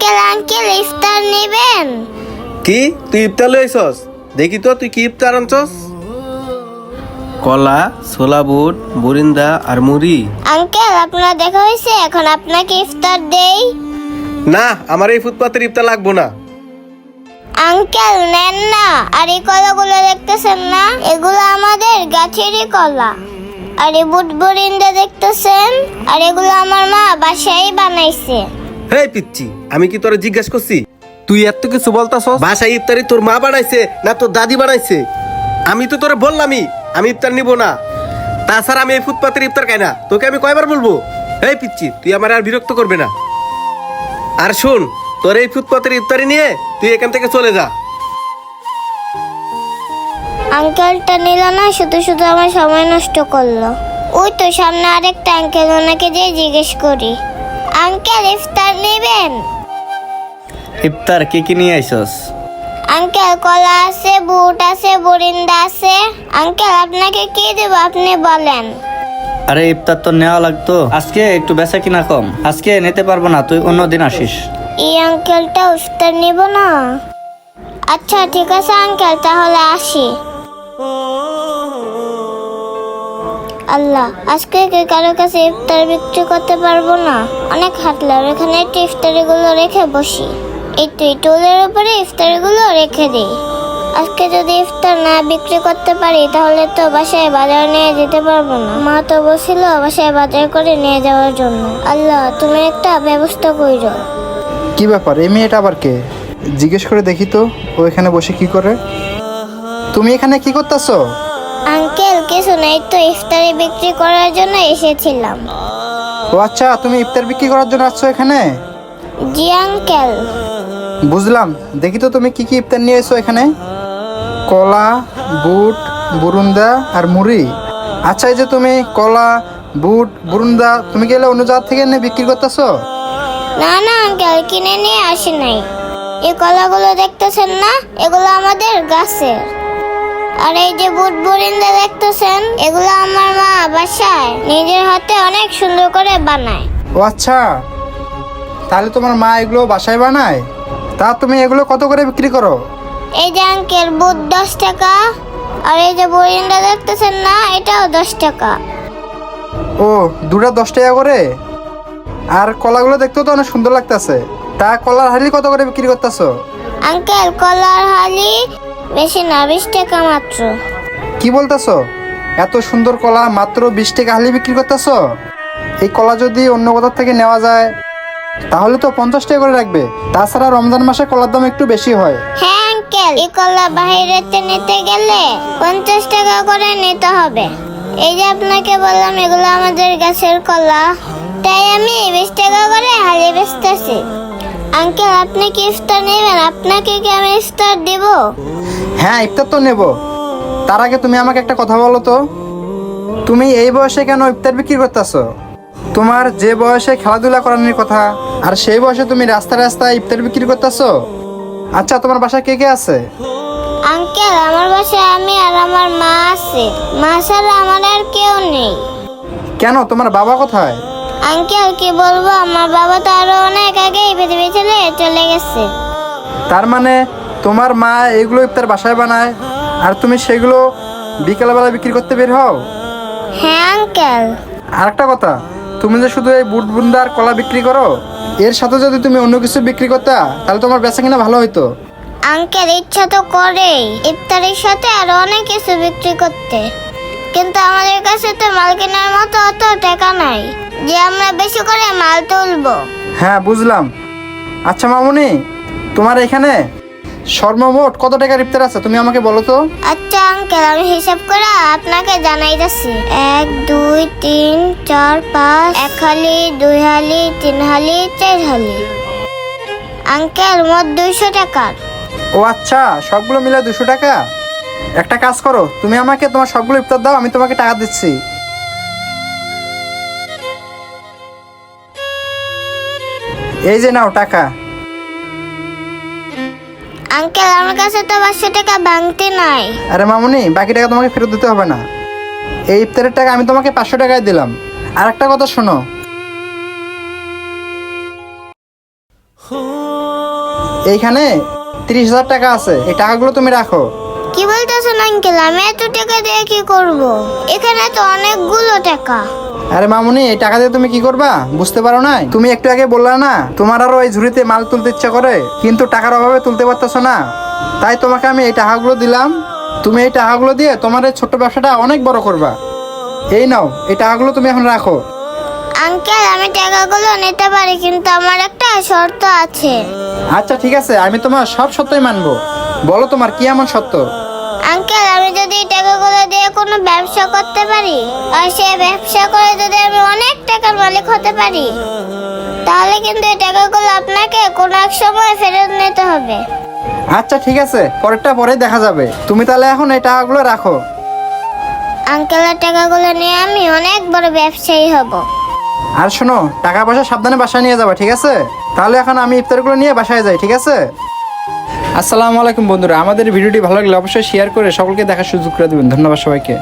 Uncle uncle ইফতার নেবেন? কি তুই ইফতার লইছস? দেখি তো তুই কি ইফতার আনছস। কলা, ছোলা বুট, বুরিন্দা আর মুড়ি। আঙ্কেল আপনার দেখা হয়েছে, এখন আপনাকে ইফতার দেই? না, আমার এই ফুটপাতের ইফতার লাগবো না। আঙ্কেল নেন না। আর এই কলাগুলো দেখতেছেন না, এগুলো আমাদের গাছেরই কলা। আর এই বুট বুরিন্দা দেখতেছেন, আর এগুলো আমার মা বাসায় বানাইছে। হেই পিচ্ছি, আমি কি তোরে জিজ্ঞেস করছি? তুই এত কিছু বলতাছস? বাসায় ইফতারি তোর মা বানাইছে না তোর দাদি বানাইছে? আমি তো তোরে বললামই আমি ইফতার নিব না। তাছাড়া আমি এই ফুটপাতের ইফতার খাই না। তোকে আমি কয়বার বলবো? এই পিচ্ছি, তুই আমার আর বিরক্ত করবে না। আর শোন, তোর এই ফুটপাতের ইফতারি নিয়ে তুই এখান থেকে চলে যা। আঙ্কেলটা নিল না, শুধু শুধু আমার সময় নষ্ট করলো। ওই তো সামনে আরেকটা আঙ্কেল, ওনাকে যে জিজ্ঞেস করি। আঙ্কেল ইফতার নেবেন? ইফতার কি কি নিয়ে আইছস? আঙ্কেল কলা আছে, বুট আছে, বরিন্দা আছে। আঙ্কেল আপনাকে কি দেব আপনি বলেন? আরে ইফতার তো নেওয়া লাগতো, আজকে একটু বেচা কিনা কম, আজকে নিতে পারবো না, তুই অন্যদিন আসিস। এই আঙ্কেলটা ইফতার নিব না? আচ্ছা ঠিক আছে আঙ্কেল, তাহলে আসি। আল্লাহ, আজকে কি কারো কাছে ইফতার বিক্রি করতে পারবো না? অনেক হাঁটলাম, এখানে একটু ইফতারি গুলো রেখে বসি। এই তো এই টুলের উপরে ইফতারি গুলো রেখে দিই। আজকে যদি ইফতার না বিক্রি করতে পারি, তাহলে তো বাসায় বাজার নিয়ে যেতে পারবো না। মা তো বলছিল বাসায় বাজার করে নিয়ে যাওয়ার জন্য। আল্লাহ, তুমি একটা ব্যবস্থা কইরো। কি ব্যাপার, এই মেয়েটা আবার কে? জিজ্ঞেস করে দেখি তো ও এখানে বসে কি করে। তুমি এখানে কি করতেছো? আঙ্কেল কিছু নাই, তো ইফতারি বিক্রি করার জন্য এসেছিলাম। ও আচ্ছা, তুমি ইফতার বিক্রি করার জন্য আসছো এখানে? জি আঙ্কেল। বুঝলাম। দেখি তো তুমি কি কি ইফতার নিয়ে এসো এখানে। কলা, বুট, বুরুন্দা আর মুড়ি। আচ্ছা, এই যে তুমি কলা, বুট, বুরুন্দা তুমি গেলে অন্য জায়গা থেকে এনে বিক্রি করতেছো? না না আঙ্কেল, কিনে নিয়ে আসি নাই। এই কলাগুলো দেখতেছেন না, এগুলো আমাদের গাছের। আর এই যে বুট বুরিন্দা দেখতেছেন, এগুলো আমার মা বাসায় নিজের হাতে অনেক সুন্দর করে বানায়। ও আচ্ছা, তাহলে তোমার মা এগুলো বাসায় বানায়? তা তুমি এগুলো কত করে বিক্রি করো? এই যে আঙ্কেল বুট 10 টাকা, আর এই যে বুরিন্দা দেখতেছেন না, এটাও 10 টাকা। ও, দুটা 10 টাকা করে? আর কলাগুলো দেখতেও তো অনেক সুন্দর লাগতেছে। তা কলার হালি কত করে বিক্রি করতেছো? আঙ্কেল কলার হালি বেশি না, 20 টাকা মাত্র। কি বলতেছো? এত সুন্দর কলা মাত্র 20 টাকা হালি বিক্রি করতেছো? এই কলা যদি অন্য কোথাও থেকে নেওয়া যায় তাহলে তো 50 টাকা করে রাখবে। তাছাড়া রমজান মাসে কলার দাম একটু বেশি হয়। হ্যাঁ আঙ্কেল, এই কলা বাইরেতে নিতে গেলে 50 টাকা করে নিতে হবে। এই যে আপনাকে বললাম এগুলো আমাদের গাছের কলা, তাই আমি 20 টাকা করে হালি বেচতেছি। আঙ্কেল আপনি কি ইফতার নেবেন? আপনাকে কি আমি ইফতার দিব? হ্যাঁ, ইফতার তো নেব। তার আগে তুমি আমাকে একটা কথা বলো তো, তুমি এই বয়সে কেন ইফতার বিক্রি করতেছো? তোমার যে বয়সে খেলাধুলা করানোর কথা, আর সেই বয়সে তুমি রাস্তায় রাস্তায় ইফতার বিক্রি করতেছো? আচ্ছা, তোমার বাসায় কে কে আছে? আঙ্কেল আমার বাসায় আমি আর আমার মা আছে। মা ছাড়া আমার আর কেউ নেই। কেন, তোমার বাবা কোথায়? আঙ্কেল কি বলবো, আমার বাবা তো আরো অনেক আগে এই পৃথিবী ছেড়ে চলে গেছে। তার মানে তোমার মা এগুলো ইফতার বাসায় বানায় আর তুমি সেগুলো বিকেলবেলা বিক্রি করতে বের হও? হ্যাঁ আঙ্কেল। আর একটা কথা, তুমি যে শুধু এই বুট বুন্দা আর কলা বিক্রি করো, এর সাথে যদি তুমি অন্য কিছু বিক্রি করতে তাহলে তোমার বেচা কিনা ভালো হইতো। আঙ্কেল ইচ্ছা তো করেই ইফতারের সাথে আরো অনেক কিছু বিক্রি করতে, কিন্তু আমাদের কাছে তো মাল কেনার মতো অত টাকা নাই যে আমরা বেশি করে মাল তুলবো। হ্যাঁ বুঝলাম। আচ্ছা মামুনি, তোমার এখানে সর্বমোট কত টাকার ইফতার আছে তুমি আমাকে বলো তো। আচ্ছা আঙ্কেল, আমি হিসাব করে আপনাকে জানাইতেছি। 1 2 3 4 5, 1 হালি, 2 হালি, 3 হালি, 4 হালি। আঙ্কেল মোট 200 টাকার। ও আচ্ছা, সবগুলো মিলে 200 টাকা। একটা কাজ করো, তুমি আমাকে তোমার সবগুলো ইফতার দাও, আমি তোমাকে টাকা দিচ্ছি। এই যে নাও টাকা। আঙ্কেল আমার কাছে তো 500 টাকা ভাঙতে নাই। আরে মামুনি, বাকি টাকা তোমাকে ফেরত দিতে হবে না। এই ইফতারের টাকা আমি তোমাকে 500 টাকায় দিলাম। আর একটা কথা শোনো, এইখানে 30,000 টাকা আছে, এই টাকাগুলো তুমি রাখো। কি বলতেছেন আঙ্কেল? আমি এত টাকা দিয়ে কি করব? এখানে তো অনেকগুলো টাকা। আরে মামুনি, এই টাকা দিয়ে তুমি কি করবা বুঝতে পারো না? তুমি একটু আগে বললা না তোমার আরো এই ঝুড়িতে মাল তুলতে ইচ্ছা করে, কিন্তু টাকার অভাবে তুলতে পারতেছো না, তাই তোমাকে আমি এই টাকাগুলো দিলাম। তুমি এই টাকাগুলো দিয়ে তোমার এই ছোট্ট ব্যবসাটা অনেক বড় করবা। এই নাও, এই টাকাগুলো তুমি এখন রাখো। আঙ্কেল, আমি টাকাগুলো নিতে পারি, কিন্তু আমার একটা শর্ত আছে। আচ্ছা ঠিক আছে, আমি তোমার সব সত্যই মানবো। বলো তোমার কি এমন সত্য? আঙ্কেল, আমি যদি এই টাকাগুলো দিয়ে কোনো ব্যবসা করতে পারি, আর সেই ব্যবসা করে যদি আমি অনেক টাকার মালিক হতে পারি, তাহলে কিন্তু এই টাকাগুলো আপনাকে কোনো এক সময় ফেরত নিতে হবে। আচ্ছা ঠিক আছে, পরেরটা পরে দেখা যাবে। তুমি তাহলে এখন এই টাকাগুলো রাখো। আঙ্কেলের টাকাগুলো নিয়ে আমি অনেক বড় ব্যবসায়ী হব। আর শোনো, টাকা পয়সা সাবধানে বাসায় নিয়ে যাবা, ঠিক আছে? তাহলে এখন আমি ইফতারগুলো নিয়ে বাসায় যাই, ঠিক আছে? আসসালামু আলাইকুম বন্ধুরা, আমাদের ভিডিওটি ভালো লাগলে অবশ্যই শেয়ার করে সকলকে দেখার সুযোগ করে দেবেন। ধন্যবাদ সবাইকে।